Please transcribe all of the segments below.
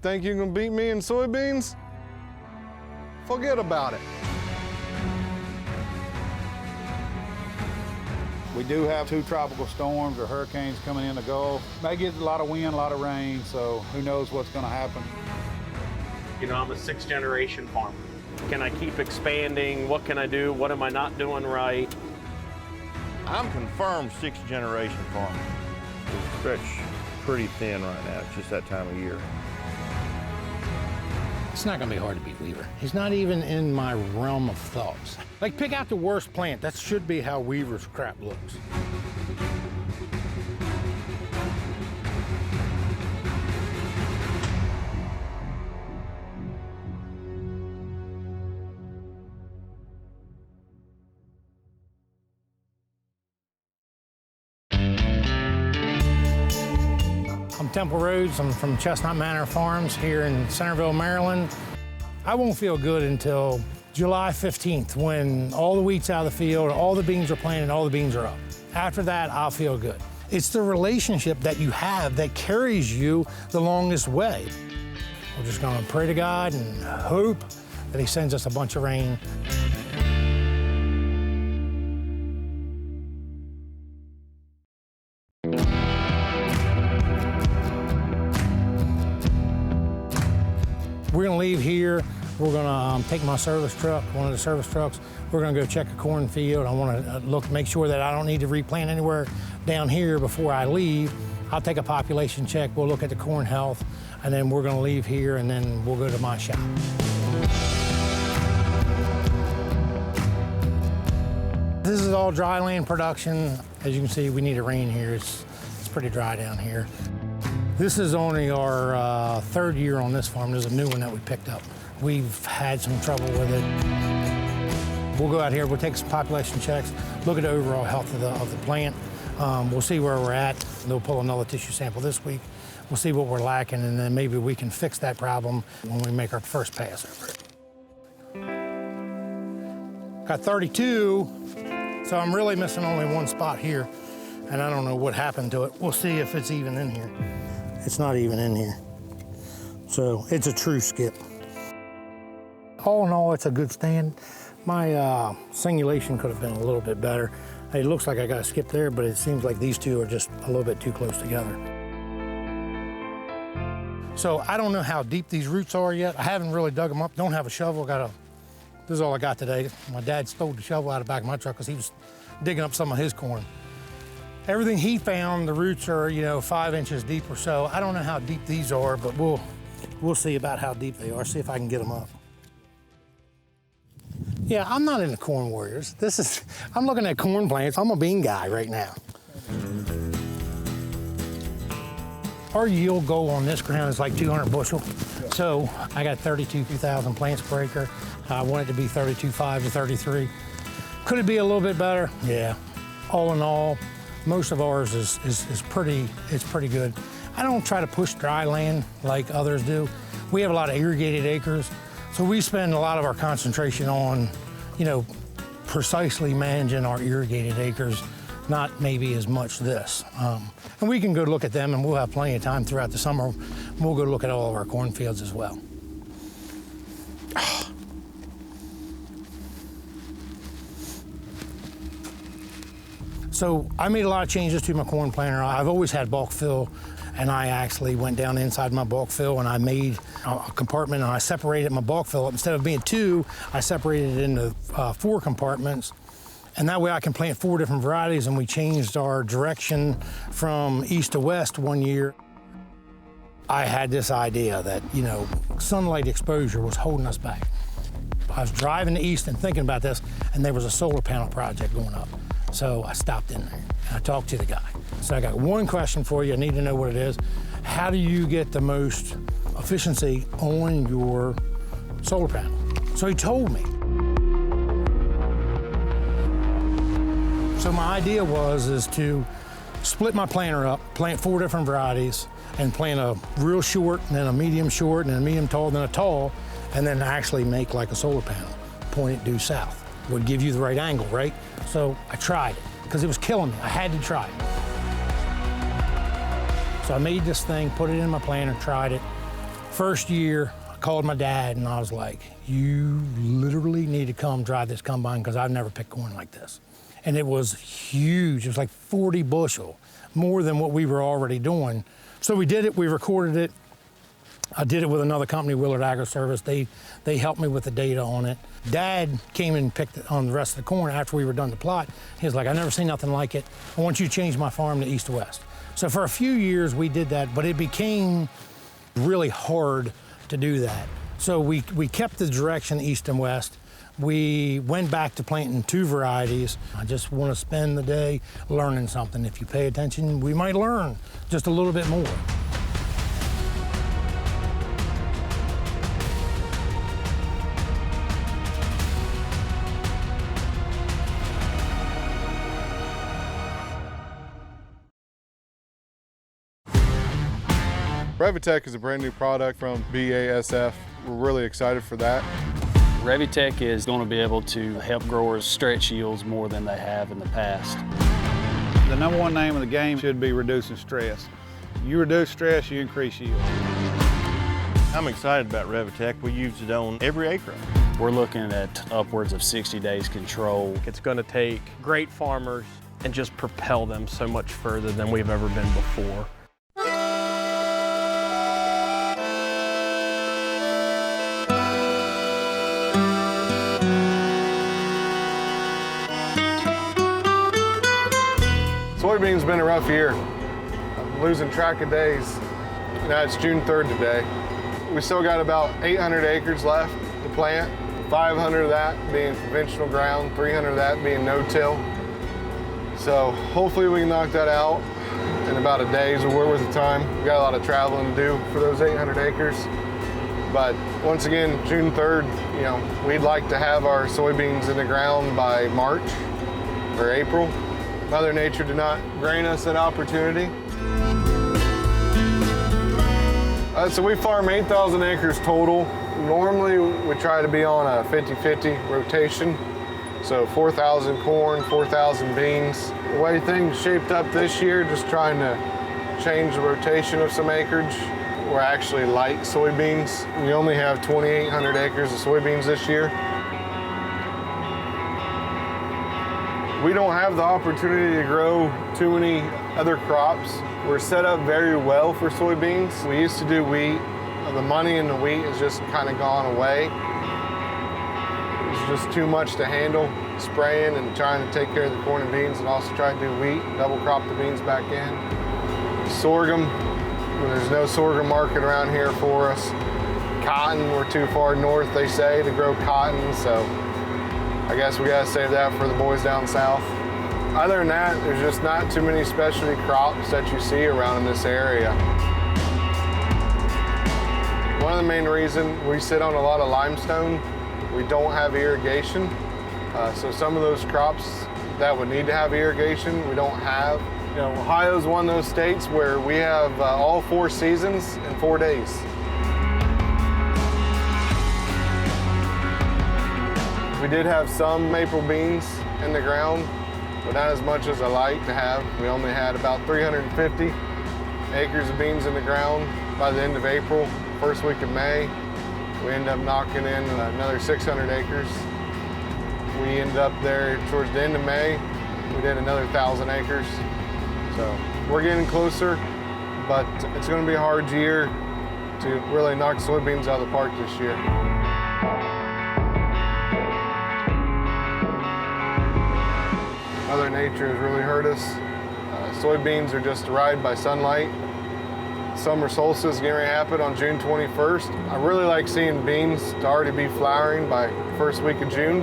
think you can beat me in soybeans? Forget about it. We do have 2 tropical storms or hurricanes coming in the Gulf. May get a lot of wind, a lot of rain, so who knows what's going to happen. You know, I'm a 6th generation farmer. Can I keep expanding? What can I do? What am I not doing right? I'm confirmed 6th generation farmer. It's stretched pretty thin right now. It's just that time of year. It's not gonna be hard to beat Weaver. He's not even in my realm of thoughts. Like, pick out the worst plant. That should be how Weaver's crap looks. I'm Temple Rhodes. I'm from Chestnut Manor Farms here in Centerville, Maryland. I won't feel good until July 15th, when all the wheat's out of the field, all the beans are planted, all the beans are up. After that, I'll feel good. It's the relationship that you have that carries you the longest way. We're just gonna pray to God and hope that He sends us a bunch of rain. We're gonna leave here. We're gonna take my service truck, one of the service trucks. We're gonna go check a cornfield. I wanna make sure that I don't need to replant anywhere down here before I leave. I'll take a population check. We'll look at the corn health, and then we're gonna leave here, and then we'll go to my shop. This is all dry land production. As you can see, we need a rain here. It's pretty dry down here. This is only our 3rd year on this farm. There's a new one that we picked up. We've had some trouble with it. We'll go out here, we'll take some population checks, look at the overall health of the plant. We'll see where we're at. They'll pull another tissue sample this week. We'll see what we're lacking, and then maybe we can fix that problem when we make our first pass over it. Got 32, so I'm really missing only 1 spot here, and I don't know what happened to it. We'll see if it's even in here. It's not even in here. So it's a true skip. All in all, it's a good stand. My singulation could have been a little bit better. It looks like I got a skip there, but it seems like these two are just a little bit too close together. So I don't know how deep these roots are yet. I haven't really dug them up. Don't have a shovel. This is all I got today. My dad stole the shovel out of the back of my truck because he was digging up some of his corn. Everything he found, the roots are, 5 inches deep or so. I don't know how deep these are, but we'll see about how deep they are, see if I can get them up. Yeah, I'm not into Corn Warriors. I'm looking at corn plants. I'm a bean guy right now. Our yield goal on this ground is like 200 bushel. So I got 32,000 plants per acre. I want it to be 32.5 to 33. Could it be a little bit better? Yeah. All in all, most of ours is pretty good. I don't try to push dry land like others do. We have a lot of irrigated acres, so we spend a lot of our concentration on, precisely managing our irrigated acres, not maybe as much this. And we can go look at them, and we'll have plenty of time throughout the summer. We'll go look at all of our cornfields as well. So I made a lot of changes to my corn planter. I've always had bulk fill, and I actually went down inside my bulk fill and I made a compartment, and I separated my bulk fill. Instead of being 2, I separated it into 4 compartments. And that way I can plant 4 different varieties, and we changed our direction from east to west one year. I had this idea that, sunlight exposure was holding us back. I was driving to east and thinking about this, and there was a solar panel project going up. So I stopped in there, and I talked to the guy. So I got one question for you. I need to know what it is. How do you get the most efficiency on your solar panel? So he told me. So my idea is to split my planter up, plant 4 different varieties, and plant a real short, and then a medium short, and then a medium tall, then a tall, and then actually make like a solar panel, point it due south. Would give you the right angle, right? So I tried it, because it was killing me. I had to try it. So I made this thing, put it in my planter, tried it. First year, I called my dad and I was like, you literally need to come drive this combine because I've never picked corn like this. And it was huge. It was like 40 bushel, more than what we were already doing. So we did it, we recorded it. I did it with another company, Willard Agri-Service. They helped me with the data on it. Dad came and picked it on the rest of the corn after we were done the plot. He was like, I never seen nothing like it. I want you to change my farm to east to west. So for a few years we did that, but it became really hard to do that. So we kept the direction east and west. We went back to planting 2 varieties. I just want to spend the day learning something. If you pay attention, we might learn just a little bit more. Revitec is a brand new product from BASF. We're really excited for that. Revitec is going to be able to help growers stretch yields more than they have in the past. The number one name of the game should be reducing stress. You reduce stress, you increase yield. I'm excited about Revitec. We use it on every acre. We're looking at upwards of 60 days control. It's going to take great farmers and just propel them so much further than we've ever been before. Soybeans been a rough year. I'm losing track of days. Now it's June 3rd today. We still got about 800 acres left to plant. 500 of that being conventional ground, 300 of that being no-till. So hopefully we can knock that out in about a day's worth of time. We got a lot of traveling to do for those 800 acres. But once again, June 3rd, we'd like to have our soybeans in the ground by March or April. Mother Nature did not grant us that opportunity. So we farm 8,000 acres total. Normally we try to be on a 50-50 rotation. So 4,000 corn, 4,000 beans. The way things shaped up this year, just trying to change the rotation of some acreage. We're actually light soybeans. We only have 2,800 acres of soybeans this year. We don't have the opportunity to grow too many other crops. We're set up very well for soybeans. We used to do wheat. The money in the wheat has just kind of gone away. It's just too much to handle, spraying and trying to take care of the corn and beans, and also try to do wheat, double crop the beans back in. Sorghum, there's no sorghum market around here for us. Cotton, we're too far north, they say, to grow cotton, so I guess we gotta save that for the boys down south. Other than that, there's just not too many specialty crops that you see around in this area. One of the main reasons we sit on a lot of limestone, we don't have irrigation. So some of those crops that would need to have irrigation, we don't have. Ohio's one of those states where we have all 4 seasons in 4 days. We did have some maple beans in the ground, but not as much as I like to have. We only had about 350 acres of beans in the ground by the end of April. First week of May, we ended up knocking in another 600 acres. We ended up there towards the end of May. We did another 1,000 acres. So we're getting closer, but it's going to be a hard year to really knock soybeans out of the park this year. Mother Nature has really hurt us. Soybeans are just a ride by sunlight. Summer solstice is getting ready to happen on June 21st. I really like seeing beans to already be flowering by first week of June,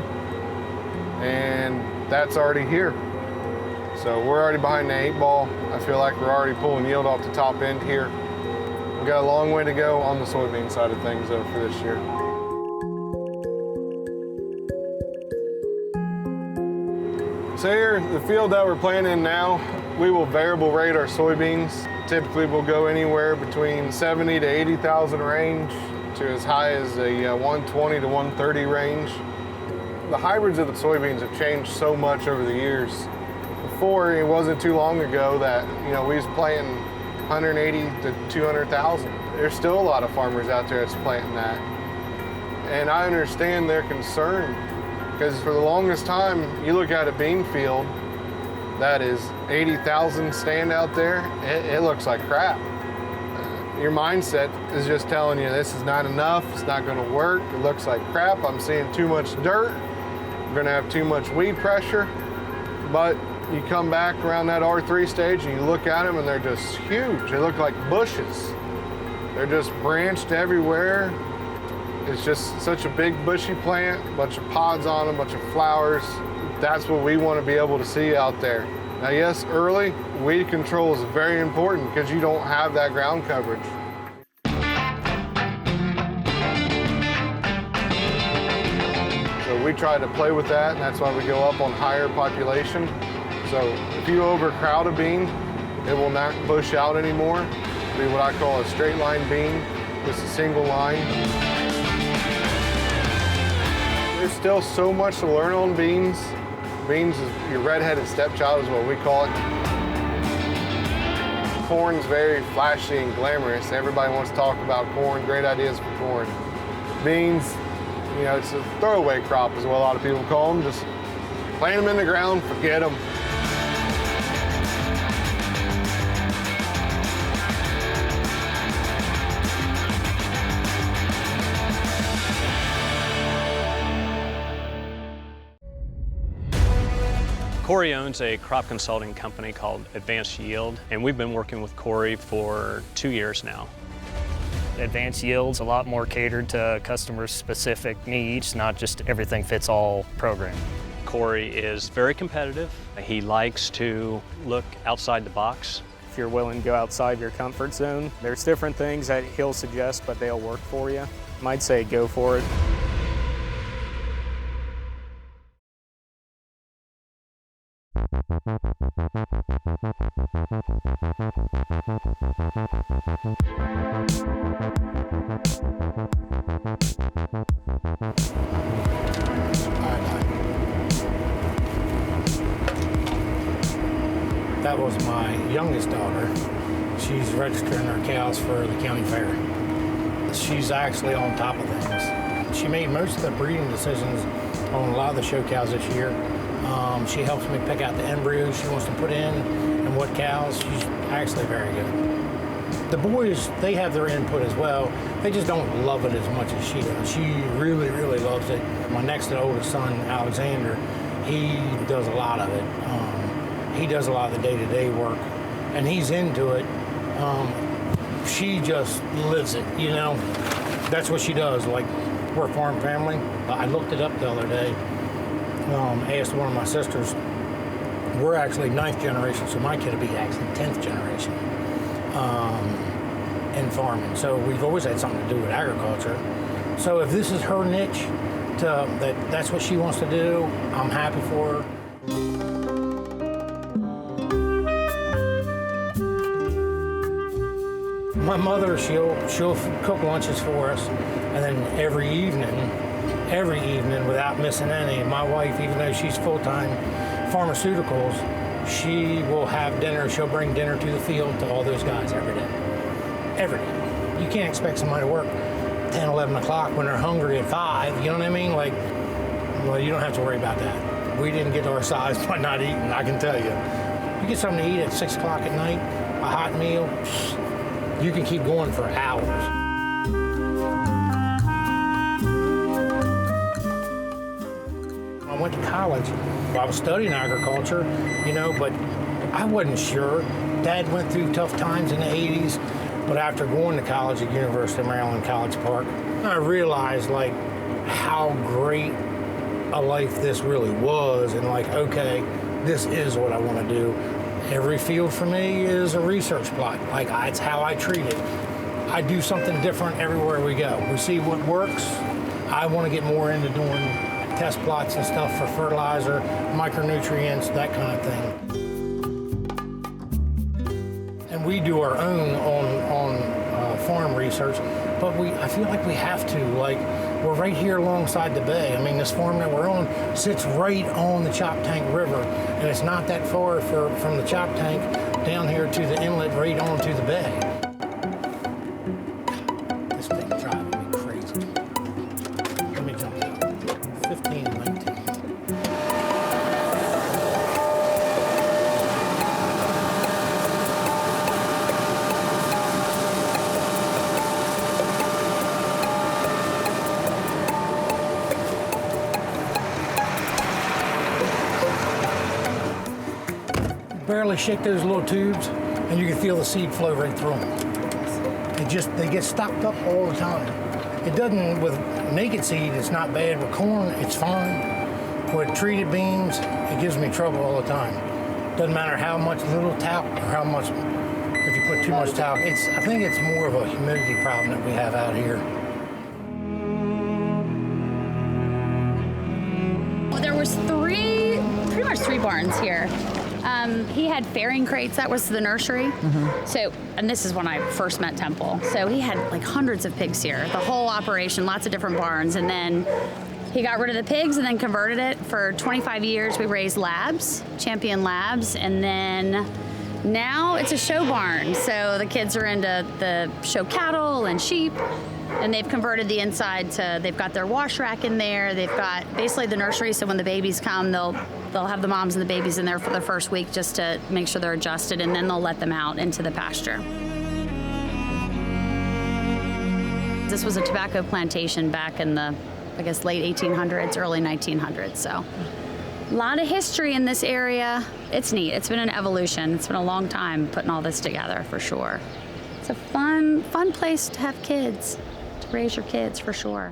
and that's already here. So we're already behind the 8 ball. I feel like we're already pulling yield off the top end here. We've got a long way to go on the soybean side of things though for this year. So here, the field that we're planting now, we will variable rate our soybeans. Typically we'll go anywhere between 70 to 80,000 range to as high as a 120 to 130 range. The hybrids of the soybeans have changed so much over the years. Before, it wasn't too long ago that we was planting 180 to 200,000. There's still a lot of farmers out there that's planting that. And I understand their concern, because for the longest time, you look at a bean field that is 80,000 stand out there, it looks like crap. Your mindset is just telling you this is not enough, it's not gonna work, it looks like crap, I'm seeing too much dirt, we're gonna have too much weed pressure. But you come back around that R3 stage and you look at them and they're just huge. They look like bushes. They're just branched everywhere. It's just such a big bushy plant, a bunch of pods on them, a bunch of flowers. That's what we want to be able to see out there. Now yes, early, weed control is very important because you don't have that ground coverage. So we try to play with that, and that's why we go up on higher population. So if you overcrowd a bean, it will not bush out anymore. It'll be what I call a straight line bean, just a single line. There's still so much to learn on beans. Beans is your red-headed stepchild is what we call it. Corn's very flashy and glamorous. Everybody wants to talk about corn, great ideas for corn. Beans, you know, it's a throwaway crop is what a lot of people call them. Just plant them in the ground, forget them. Cory owns a crop consulting company called Advanced Yield, and we've been working with Cory for 2 years now. Advanced Yield's a lot more catered to customer-specific needs, not just everything-fits-all program. Cory is very competitive. He likes to look outside the box. If you're willing to go outside your comfort zone, there's different things that he'll suggest, but they'll work for you. Might say go for it. That was my youngest daughter. She's registering her cows for the county fair. She's actually on top of things. She made most of the breeding decisions on a lot of the show cows this year. She helps me pick out the embryos she wants to put in and what cows. She's actually very good. The boys, they have their input as well. They just don't love it as much as she does. She really, really loves it. My next to oldest son, Alexander, he does a lot of it. He does a lot of the day-to-day work, and he's into it. She just lives it, you know? That's what she does. Like, we're a farm family. I looked it up the other day. Asked one of my sisters. We're actually 9th generation, so my kid will be actually 10th generation in farming. So we've always had something to do with agriculture. So if this is her niche, that's what she wants to do, I'm happy for her. My mother, she'll cook lunches for us, and then every evening, without missing any, my wife, even though she's full-time pharmaceuticals, she will have dinner. She'll bring dinner to the field to all those guys every day. Every day. You can't expect somebody to work 10, 11 o'clock when they're hungry at 5, you know what I mean? Like, well, you don't have to worry about that. We didn't get our size by not eating, I can tell you. You get something to eat at 6 o'clock at night, a hot meal, you can keep going for hours. I went to college. I was studying agriculture, you know, but I wasn't sure. Dad went through tough times in the 80s, but after going to college at University of Maryland, College Park, I realized, like, how great a life this really was, and like, okay, this is what I want to do. Every field for me is a research plot. Like, it's how I treat it. I do something different everywhere we go. We see what works. I want to get more into doing test plots and stuff for fertilizer, micronutrients, that kind of thing. And we do our own on farm research, but I feel like we have to. Like, we're right here alongside the bay. I mean, this farm that we're on sits right on the Chop Tank River, and it's not that far from the Chop Tank drop down here to the inlet right onto the bay. This thing's driving me crazy. Let me jump out. 15 and 19. Barely shake those little tubes, and you can feel the seed flow right through them. They get stopped up all the time. It doesn't, with naked seed, it's not bad. With corn, it's fine. With treated beans, it gives me trouble all the time. Doesn't matter how much little talc or how much, if you put too much talc. I think it's more of a humidity problem that we have out here. There was pretty much three barns here. He had fairing crates, that was the nursery. So, and this is when I first met Temple. So he had like hundreds of pigs here, the whole operation, lots of different barns. And then he got rid of the pigs and then converted it. For 25 years, we raised labs, champion labs. And then now it's a show barn. So the kids are into the show cattle and sheep. And they've converted the inside to, they've got their wash rack in there. They've got basically the nursery, so when the babies come, they'll have the moms and the babies in there for the first week just to make sure they're adjusted, and then they'll let them out into the pasture. This was a tobacco plantation back in the, I guess, late 1800s, early 1900s, so. A lot of history in this area. It's neat. It's been an evolution. It's been a long time putting all this together, for sure. It's a fun place to have kids. Raise your kids, for sure.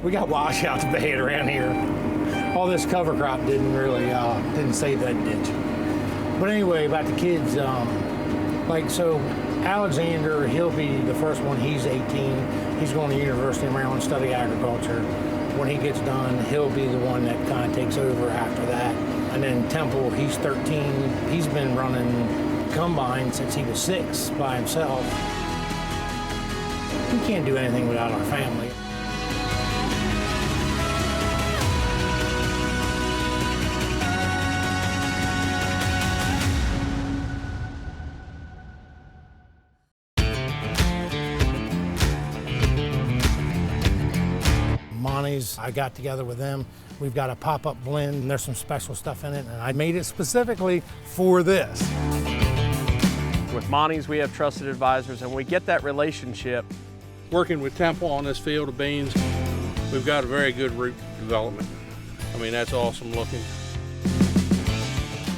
We got washouts bad around here. All this cover crop didn't really, didn't save that ditch. But anyway, about the kids, so Alexander, he'll be the first one, he's 18. He's going to University of Maryland to study agriculture. When he gets done, he'll be the one that kind of takes over after that. And then Temple, he's 13. He's been running combine since he was 6 by himself. We can't do anything without our family. I got together with them. We've got a pop-up blend, and there's some special stuff in it, and I made it specifically for this. With Monty's, we have trusted advisors, and we get that relationship. Working with Temple on this field of beans, we've got a very good root development. I mean, that's awesome looking.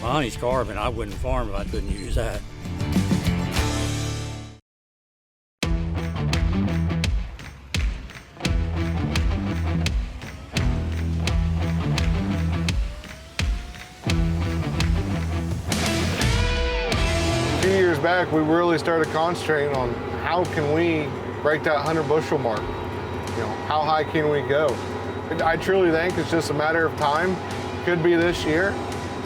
Monty's carbon, I wouldn't farm if I couldn't use that. Back, we really started concentrating on how can we break that 100 bushel mark. You know, how high can we go? I truly think it's just a matter of time. Could be this year.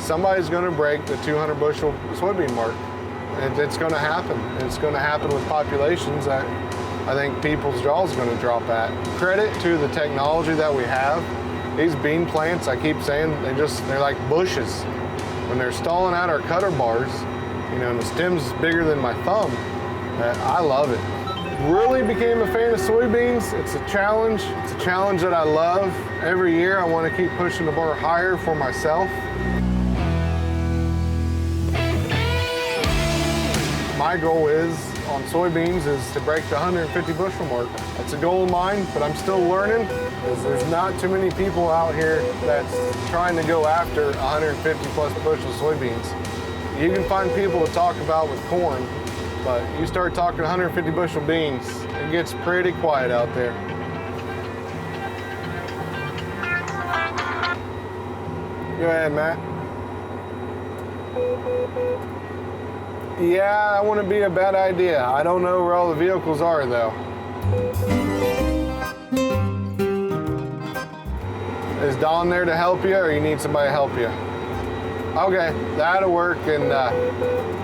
Somebody's going to break the 200 bushel soybean mark. And it's going to happen. It's going to happen with populations that I think people's jaws are going to drop at. Credit to the technology that we have. These bean plants, I keep saying, they're like bushes. When they're stalling out our cutter bars, you know, and the stem's bigger than my thumb. I love it. Really became a fan of soybeans. It's a challenge. It's a challenge that I love. Every year I want to keep pushing the bar higher for myself. My goal on soybeans is to break the 150 bushel mark. That's a goal of mine, but I'm still learning. There's not too many people out here that's trying to go after 150 plus bushel soybeans. You can find people to talk about with corn, but you start talking 150 bushel beans, it gets pretty quiet out there. Go ahead, Matt. Yeah, that wouldn't be a bad idea. I don't know where all the vehicles are, though. Is Don there to help you, or you need somebody to help you? Okay, that'll work, and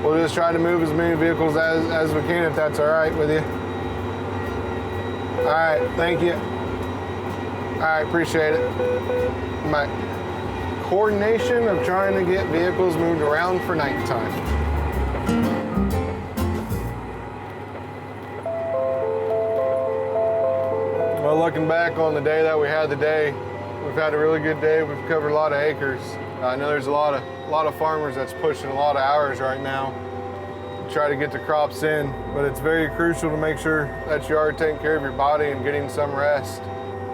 we'll just try to move as many vehicles as we can, if that's all right with you. All right, thank you. All right, appreciate it. My coordination of trying to get vehicles moved around for nighttime. Well, looking back on the day that we had today, we've had a really good day. We've covered a lot of acres. I know there's a lot of farmers that's pushing a lot of hours right now to try to get the crops in, but it's very crucial to make sure that you are taking care of your body and getting some rest.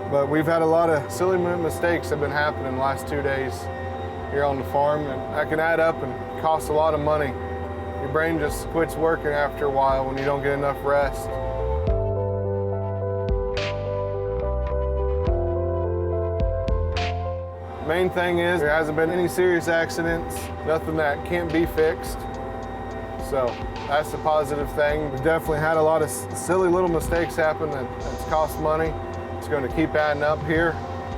But we've had a lot of silly mistakes that have been happening the last 2 days here on the farm, and that can add up and cost a lot of money. Your brain just quits working after a while when you don't get enough rest. Main thing is there hasn't been any serious accidents, nothing that can't be fixed. So that's the positive thing. We've definitely had a lot of silly little mistakes happen that's cost money. It's going to keep adding up here.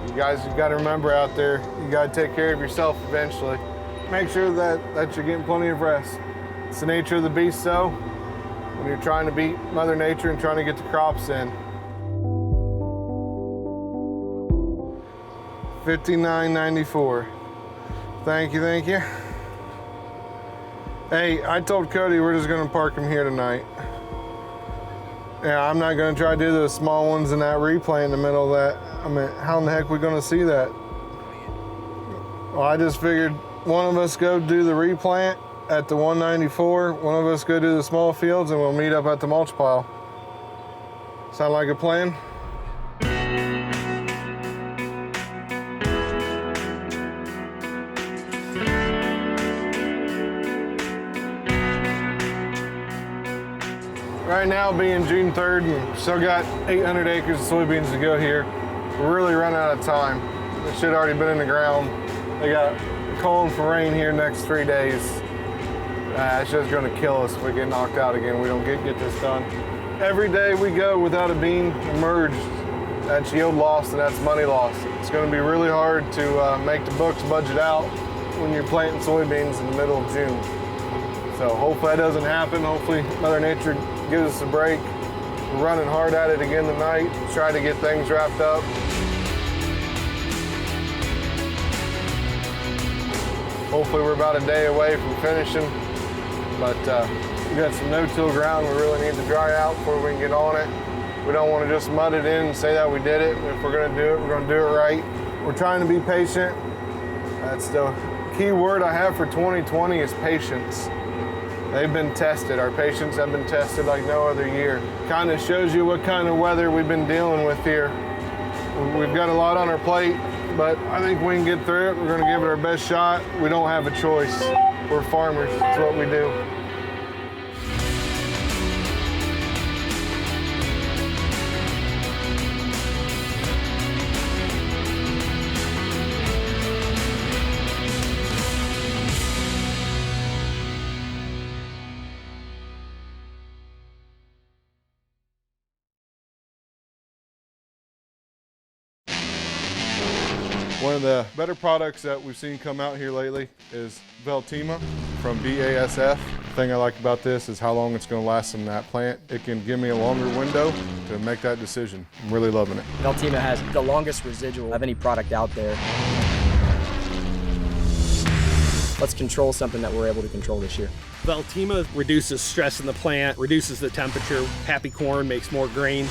You guys, you've got to remember out there, you got to take care of yourself eventually. Make sure that you're getting plenty of rest. It's the nature of the beast, so when you're trying to beat Mother Nature and trying to get the crops in. 59.94. Thank you, thank you. Hey, I told Cody we're just gonna park him here tonight. Yeah, I'm not gonna try to do those small ones in that replay in the middle of that. I mean, how in the heck are we gonna see that? Well, I just figured one of us go do the replant at the 194, one of us go do the small fields, and we'll meet up at the mulch pile. Sound like a plan? Right now, being June 3rd, and still got 800 acres of soybeans to go here. We're really running out of time. This shit already been in the ground. They got calling for rain here next 3 days. It's just gonna kill us if we get knocked out again. We don't get this done. Every day we go without a bean emerged, that's yield loss and that's money loss. It's gonna be really hard to make the books budget out when you're planting soybeans in the middle of June. So hopefully that doesn't happen. Hopefully Mother Nature gives us a break. We're running hard at it again tonight, trying to get things wrapped up. Hopefully we're about a day away from finishing, but we got some no-till ground we really need to dry out before we can get on it. We don't want to just mud it in and say that we did it. If we're gonna do it, we're gonna do it right. We're trying to be patient. That's the key word I have for 2020 is patience. They've been tested. Our patients have been tested like no other year. Kind of shows you what kind of weather we've been dealing with here. We've got a lot on our plate, but I think we can get through it. We're gonna give it our best shot. We don't have a choice. We're farmers, that's what we do. One of the better products that we've seen come out here lately is Veltima from BASF. The thing I like about this is how long it's going to last in that plant. It can give me a longer window to make that decision. I'm really loving it. Veltima has the longest residual of any product out there. Let's control something that we're able to control this year. Veltima reduces stress in the plant, reduces the temperature. Happy corn makes more grain.